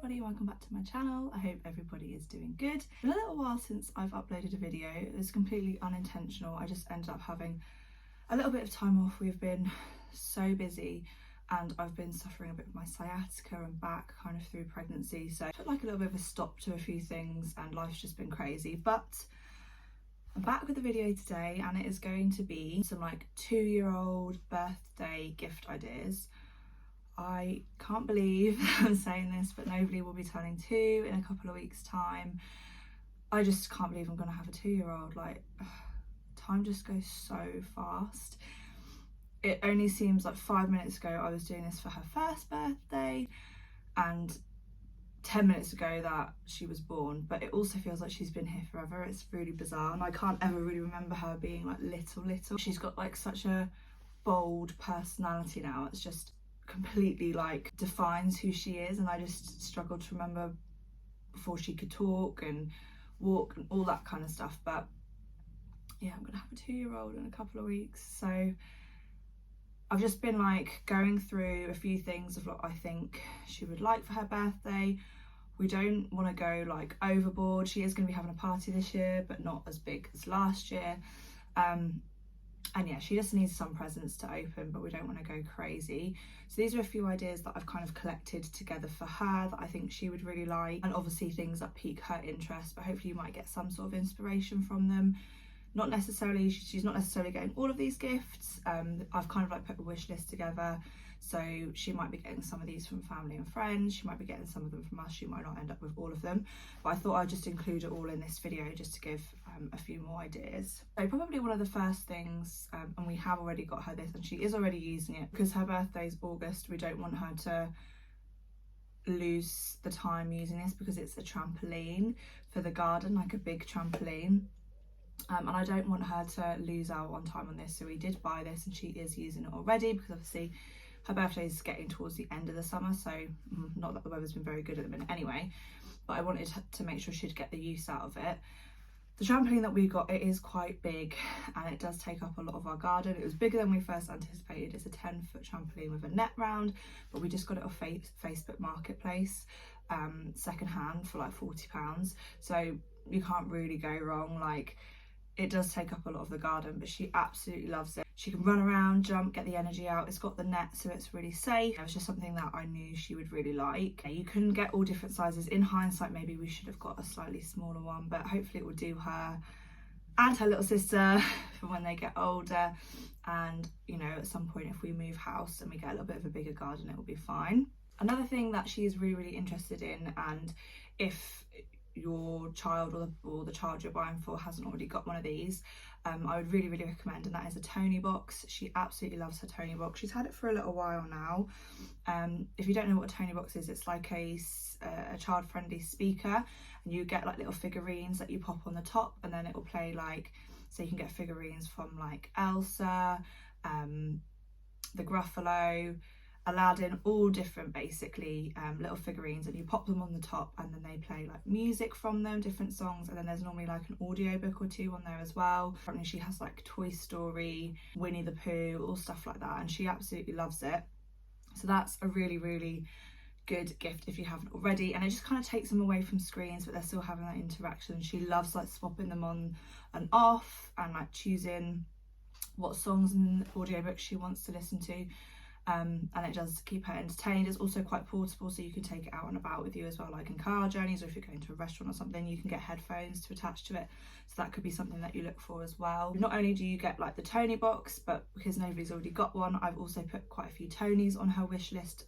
everybody, welcome back to my channel. I hope everybody is doing good. It's been a little while since I've uploaded a video. It was completely unintentional. I just ended up having a little bit of time off. We've been so busy and I've been suffering a bit of my sciatica and back kind of through pregnancy, so I took like a little bit of a stop to a few things and life's just been crazy. But I'm back with a video today and it is going to be some like 2-year-old birthday gift ideas. I can't believe I'm saying this, but nobody will be turning 2 in a couple of weeks' time. I just can't believe I'm gonna have a 2-year-old. Like, time just goes so fast. It only seems like 5 minutes ago I was doing this for her first birthday and 10 minutes ago that she was born, but it also feels like she's been here forever. It's really bizarre and I can't ever really remember her being like little. She's got like such a bold personality now. It's just completely like defines who she is, and I just struggle to remember before she could talk and walk and all that kind of stuff. But yeah, I'm gonna have a 2-year-old in a couple of weeks, so I've just been like going through a few things of what I think she would like for her birthday. We don't want to go like overboard. She is going to be having a party this year, but not as big as last year. And yeah, she just needs some presents to open, but we don't want to go crazy. So these are a few ideas that I've kind of collected together for her that I think she would really like, and obviously things that pique her interest, but hopefully you might get some sort of inspiration from them. Not necessarily, she's not necessarily getting all of these gifts. I've kind of like put a wish list together, so she might be getting some of these from family and friends, she might be getting some of them from us, she might not end up with all of them, but I thought I'd just include it all in this video just to give a few more ideas. So probably one of the first things, and we have already got her this and she is already using it, because her birthday's August, we don't want her to lose the time using this because it's a trampoline for the garden, like a big trampoline. And I don't want her to lose out on time on this, so we did buy this and she is using it already, because obviously her birthday is getting towards the end of the summer, so not that the weather's been very good at the minute anyway, but I wanted to make sure she'd get the use out of it. The trampoline that we got, it is quite big and it does take up a lot of our garden. It was bigger than we first anticipated. It's a 10-foot trampoline with a net round, but we just got it off Facebook Marketplace second hand for like £40, so you can't really go wrong. Like, it does take up a lot of the garden, but she absolutely loves it. She can run around, jump, get the energy out. It's got the net, so it's really safe. It was just something that I knew she would really like. You can get all different sizes. In hindsight, maybe we should have got a slightly smaller one, but hopefully it will do her and her little sister for when they get older. And, you know, at some point if we move house and we get a little bit of a bigger garden, it will be fine. Another thing that she is really interested in, and if your child or the child you're buying for hasn't already got one of these, I would really recommend, and that is a Toni box. She absolutely loves her Toni box. She's had it for a little while now. If you don't know what a Toni box is, it's like a child-friendly speaker, and you get like little figurines that you pop on the top, and then it will play like, so you can get figurines from like Elsa, the Gruffalo, Aladdin, all different basically little figurines, and you pop them on the top and then they play like music from them, different songs, and then there's normally like an audio book or two on there as well. Apparently she has like Toy Story, Winnie the Pooh, all stuff like that, and she absolutely loves it. So that's a really good gift if you haven't already, and it just kind of takes them away from screens, but they're still having that interaction. She loves like swapping them on and off and like choosing what songs and audiobooks she wants to listen to. And it does keep her entertained. It's also quite portable, so you can take it out and about with you as well, like in car journeys, or if you're going to a restaurant or something, you can get headphones to attach to it, so that could be something that you look for as well. Not only do you get like the Toni box, but because nobody's already got one, I've also put quite a few Tonis on her wish list,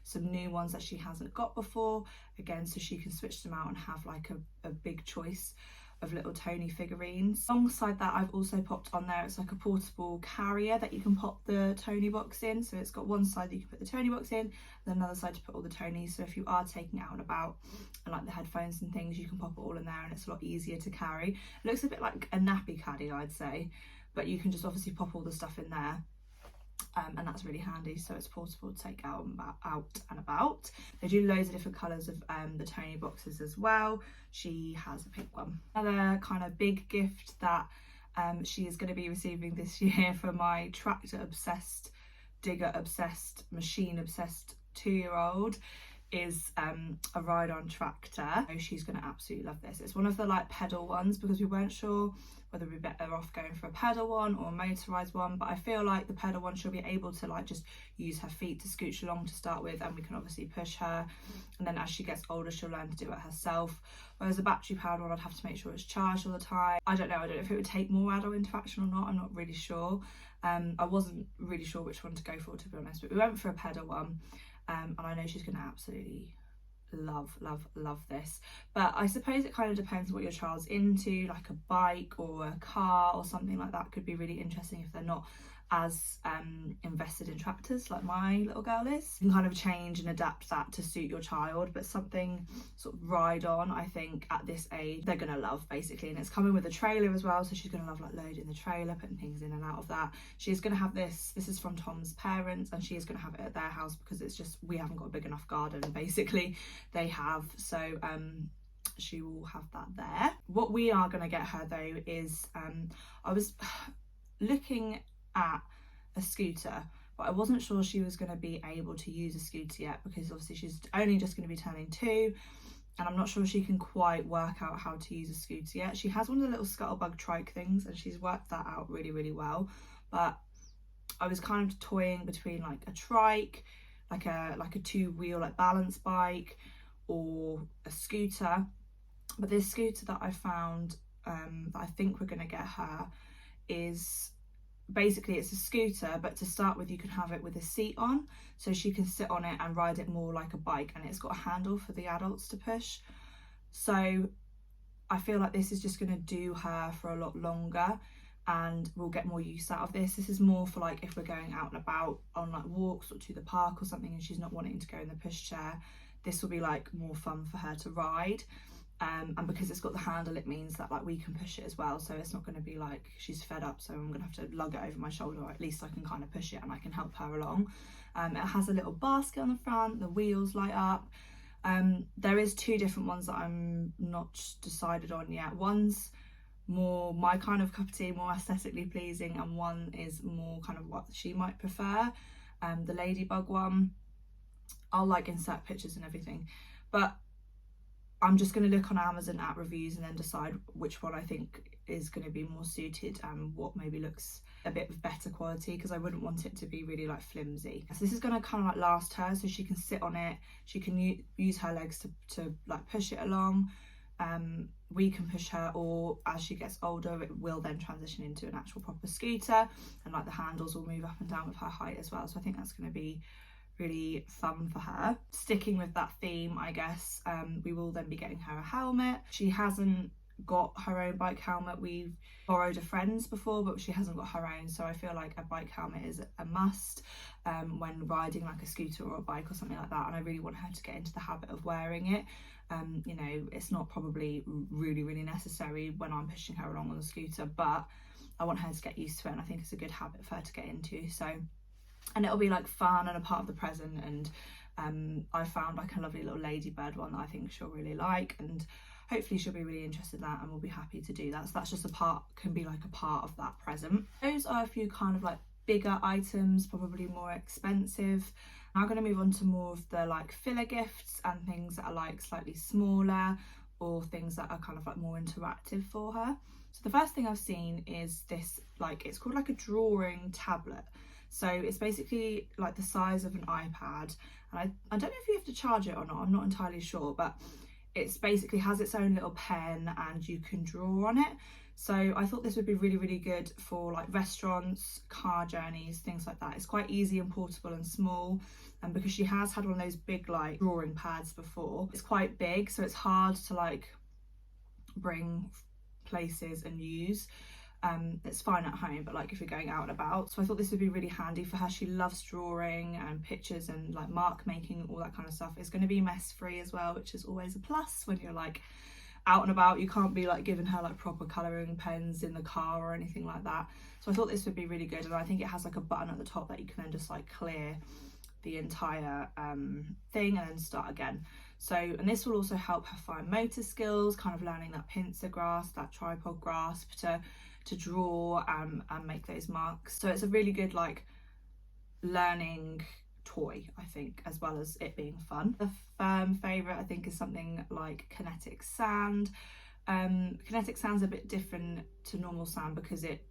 some new ones that she hasn't got before, again, so she can switch them out and have like a big choice of little Toni figurines. Alongside that, I've also popped on there, it's like a portable carrier that you can pop the Toni box in. So it's got one side that you can put the Toni box in, and then another side to put all the Tonis. So if you are taking it out and about, and like the headphones and things, you can pop it all in there and it's a lot easier to carry. It looks a bit like a nappy caddy, I'd say, but you can just obviously pop all the stuff in there. And that's really handy, so it's portable to take out and about. They do loads of different colours of the Toni boxes as well. She has a pink one. Another kind of big gift that she is going to be receiving this year for my tractor obsessed, digger obsessed, machine obsessed 2-year-old is a ride-on tractor. She's going to absolutely love this. It's one of the like pedal ones, because we weren't sure whether we'd be better off going for a pedal one or a motorized one, but I feel like the pedal one, she'll be able to like just use her feet to scooch along to start with, and we can obviously push her, and then as she gets older she'll learn to do it herself. Whereas a battery powered one, I'd have to make sure it's charged all the time. I don't know if it would take more adult interaction or not, I'm not really sure. I wasn't really sure which one to go for, to be honest, but we went for a pedal one. And I know she's going to absolutely love this. But I suppose it kind of depends what your child's into, like a bike or a car or something like that could be really interesting if they're not as invested in tractors like my little girl is. You can kind of change and adapt that to suit your child, but something sort of ride on, I think at this age they're gonna love, basically. And it's coming with a trailer as well, so she's gonna love like loading the trailer, putting things in and out of that. She's gonna have this is from Tom's parents, and she is gonna have it at their house because it's just, we haven't got a big enough garden, basically, they have. So she will have that there. What we are going to get her though is I was looking at a scooter, but I wasn't sure she was going to be able to use a scooter yet, because obviously she's only just going to be turning 2, and I'm not sure she can quite work out how to use a scooter yet. She has one of the little scuttlebug trike things, and she's worked that out really well, but I was kind of toying between like a trike, like a 2-wheel like balance bike, or a scooter. But this scooter that I found that I think we're going to get her is basically, it's a scooter, but to start with you can have it with a seat on, so she can sit on it and ride it more like a bike, and it's got a handle for the adults to push. So I feel like this is just going to do her for a lot longer, and we'll get more use out of this. This is more for like if we're going out and about on like walks or to the park or something and she's not wanting to go in the pushchair. This will be like more fun for her to ride. And because it's got the handle, it means that like we can push it as well, so it's not going to be like she's fed up so I'm gonna have to lug it over my shoulder, or at least I can kind of push it and I can help her along. It has a little basket on the front, the wheels light up. There is 2 different ones that I'm not decided on yet. One's more my kind of cup of tea, more aesthetically pleasing, and one is more kind of what she might prefer. The ladybug one, I'll like insert pictures and everything, but I'm just going to look on Amazon at reviews and then decide which one I think is going to be more suited and what maybe looks a bit of better quality, because I wouldn't want it to be really like flimsy. So this is going to kind of like last her, so she can sit on it, she can use her legs to like push it along. We can push her, or as she gets older it will then transition into an actual proper scooter, and like the handles will move up and down with her height as well. So I think that's going to be really fun for her. Sticking with that theme, I guess, we will then be getting her a helmet. She hasn't got her own bike helmet. We've borrowed a friend's before, but she hasn't got her own, so I feel like a bike helmet is a must when riding like a scooter or a bike or something like that, and I really want her to get into the habit of wearing it. You know, it's not probably really necessary when I'm pushing her along on the scooter, but I want her to get used to it, and I think it's a good habit for her to get into. So, and it'll be like fun and a part of the present, and I found like a lovely little ladybird one that I think she'll really like, and hopefully she'll be really interested in that and we'll be happy to do that. So that's just can be like a part of that present. Those are a few kind of like bigger items, probably more expensive. Now I'm going to move on to more of the like filler gifts and things that are like slightly smaller, or things that are kind of like more interactive for her. So the first thing I've seen is this, like, it's called like a drawing tablet. So it's basically like the size of an iPad, and I don't know if you have to charge it or not, I'm not entirely sure, but it's basically has its own little pen and you can draw on it. So I thought this would be really good for like restaurants, car journeys, things like that. It's quite easy and portable and small, and because she has had one of those big like drawing pads before, it's quite big, so it's hard to like bring places and use. It's fine at home, but like if you're going out and about. So I thought this would be really handy for her. She loves drawing and pictures and like mark making, all that kind of stuff. It's going to be mess free as well, which is always a plus when you're like out and about. You can't be like giving her like proper colouring pens in the car or anything like that. So I thought this would be really good, and I think it has like a button at the top that you can then just like clear the entire thing and then start again. So, and this will also help her fine motor skills, kind of learning that pincer grasp, that tripod grasp, to draw and make those marks. So it's a really good like learning toy, I think, as well as it being fun. The favourite, I think, is something like Kinetic Sand. Kinetic Sand's a bit different to normal sand because it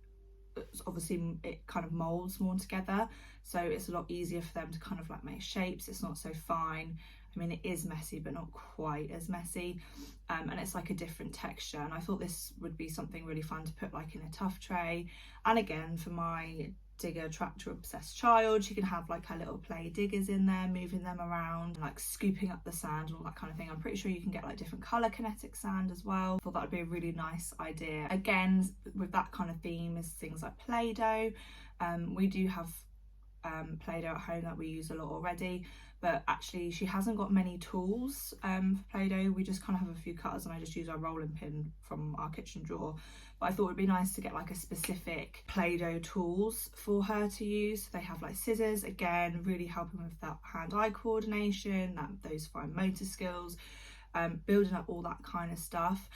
kind of molds more together, so it's a lot easier for them to kind of like make shapes. It's not so fine. I mean, it is messy, but not quite as messy, and it's like a different texture, and I thought this would be something really fun to put like in a tuff tray. And again, for my digger tractor obsessed child, she can have like her little play diggers in there, moving them around, like scooping up the sand and all that kind of thing. I'm pretty sure you can get like different colour kinetic sand as well. I thought that would be a really nice idea. Again, with that kind of theme is things like Play-Doh. We do have Play-Doh at home that we use a lot already, but actually she hasn't got many tools for Play-Doh. We just kind of have a few cutters, and I just use our rolling pin from our kitchen drawer. But I thought it would be nice to get like a specific Play-Doh tools for her to use. So they have like scissors, again, really helping with that hand-eye coordination, those fine motor skills, building up all that kind of stuff,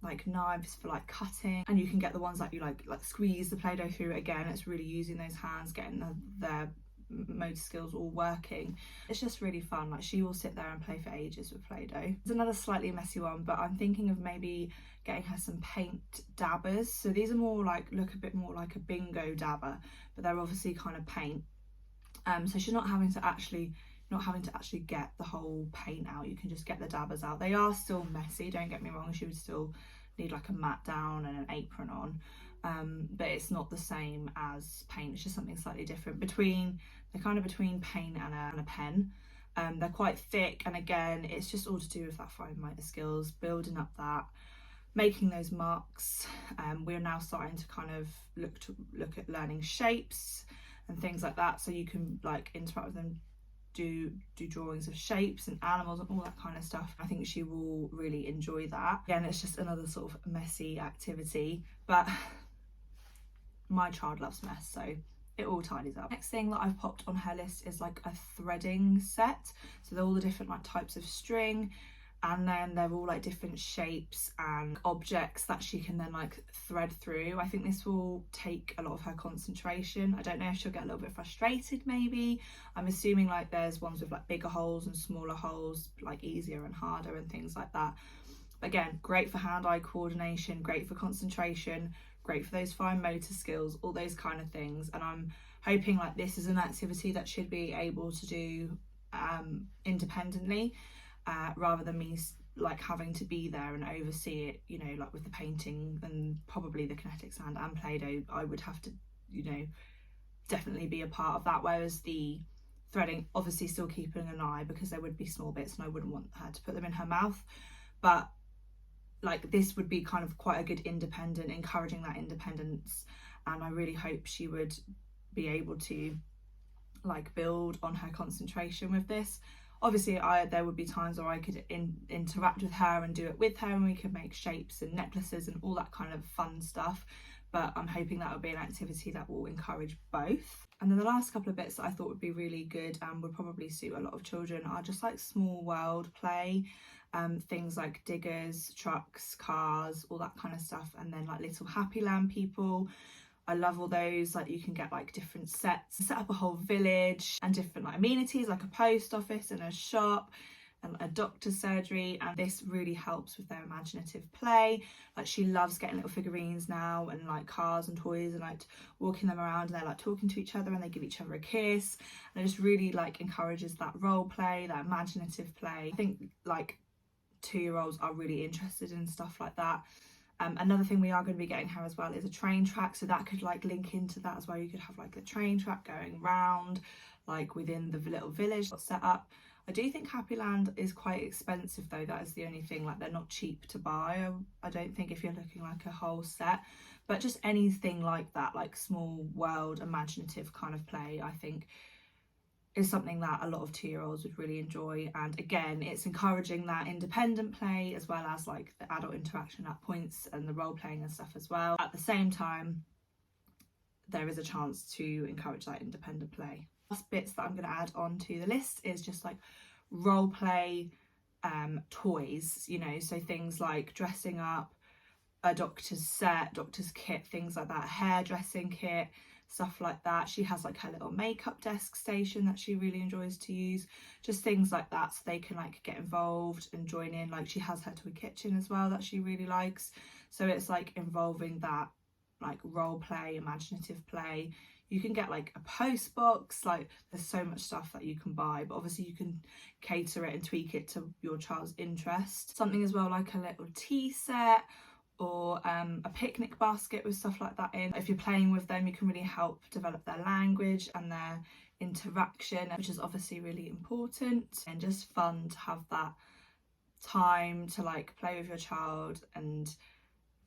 like knives for like cutting, and you can get the ones that you like squeeze the Play-Doh through. Again, it's really using those hands, getting their motor skills all working. It's just really fun. Like, she will sit there and play for ages with Play-Doh. It's another slightly messy one, but I'm thinking of maybe getting her some paint dabbers. So these are more like, look a bit more like a bingo dabber, but they're obviously kind of paint, so she's not having to actually get the whole paint out. You can just get the dabbers out. They are still messy, don't get me wrong. She would still need like a mat down and an apron on, but it's not the same as paint. It's just something slightly different. They're kind of between paint and a pen. They're quite thick, and again, it's just all to do with that fine motor skills, building up that, making those marks. We're now starting to kind of look at learning shapes and things like that, so you can like interact with them, do drawings of shapes and animals and all that kind of stuff. I think she will really enjoy that. Again, it's just another sort of messy activity, but my child loves mess, so it all tidies up. Next thing that I've popped on her list is like a threading set. So they're all the different like types of string, and then they're all like different shapes and objects that she can then like thread through. I think this will take a lot of her concentration. I don't know if she'll get a little bit frustrated maybe. I'm assuming like there's ones with like bigger holes and smaller holes, like easier and harder and things like that. But again, great for hand-eye coordination, great for concentration, great for those fine motor skills, all those kind of things. And I'm hoping like this is an activity that she'd be able to do independently, rather than me like having to be there and oversee it, you know, like with the painting and probably the Kinetic Sand and Play-Doh. I would have to, you know, definitely be a part of that, whereas the threading, obviously still keeping an eye, because there would be small bits and I wouldn't want her to put them in her mouth, but like this would be kind of quite a good independent, encouraging that independence. And I really hope she would be able to like build on her concentration with this. Obviously there would be times where I could interact with her and do it with her, and we could make shapes and necklaces and all that kind of fun stuff, but I'm hoping that would be an activity that will encourage both. And then the last couple of bits that I thought would be really good and would probably suit a lot of children are just like small world play, things like diggers, trucks, cars, all that kind of stuff, and then like little happy land people. I love all those. Like, you can get like different sets, set up a whole village, and different like amenities like a post office and a shop and a doctor's surgery, and this really helps with their imaginative play. Like, she loves getting little figurines now and like cars and toys and like walking them around, and they're like talking to each other and they give each other a kiss, and it just really like encourages that role play, that imaginative play. I think like 2-year-olds are really interested in stuff like that. Another thing we are going to be getting her as well is a train track, so that could like link into that as well. You could have like the train track going round like within the little village set up. I do think Happy Land is quite expensive though. That is the only thing, like they're not cheap to buy. I don't think, if you're looking like a whole set, but just anything like that, like small world imaginative kind of play, I think is something that a lot of 2-year-olds would really enjoy. And again, it's encouraging that independent play as well as like the adult interaction at points and the role playing and stuff as well. At the same time, there is a chance to encourage that independent play. Last bits that I'm going to add on to the list is just like role play toys, you know, so things like dressing up, a doctor's set, doctor's kit, things like that, hairdressing kit, stuff like that. She has like her little makeup desk station that she really enjoys to use, just things like that, so they can like get involved and join in. Like she has her toy kitchen as well that she really likes, so it's like involving that like role play, imaginative play. You can get like a post box, like there's so much stuff that you can buy, but obviously you can cater it and tweak it to your child's interest. Something as well like a little tea set, or a picnic basket with stuff like that in. If you're playing with them, you can really help develop their language and their interaction, which is obviously really important, and just fun to have that time to like play with your child and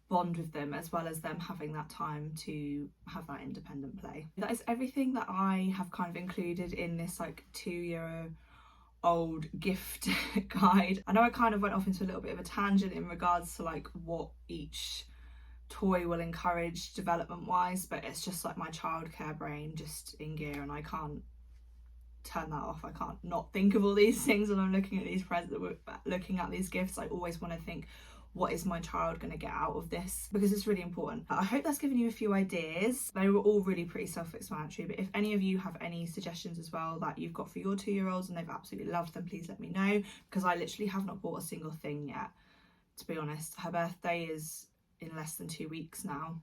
bond with them, as well as them having that time to have that independent play. That is everything that I have kind of included in this like 2-year-old gift guide. I know I kind of went off into a little bit of a tangent in regards to like what each toy will encourage development wise, but it's just like my childcare brain just in gear, and I can't turn that off. I can't not think of all these things when I'm looking at these presents, looking at these gifts. I always want to think, what is my child going to get out of this? Because it's really important. I hope that's given you a few ideas. They were all really pretty self-explanatory, but if any of you have any suggestions as well that you've got for your 2-year-olds and they've absolutely loved them, please let me know, because I literally have not bought a single thing yet, to be honest. Her birthday is in less than 2 weeks now,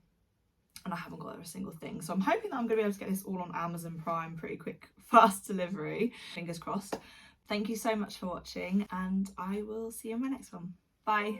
and I haven't got her a single thing. So I'm hoping that I'm going to be able to get this all on Amazon Prime pretty quick, fast delivery. Fingers crossed. Thank you so much for watching, and I will see you in my next one. Bye.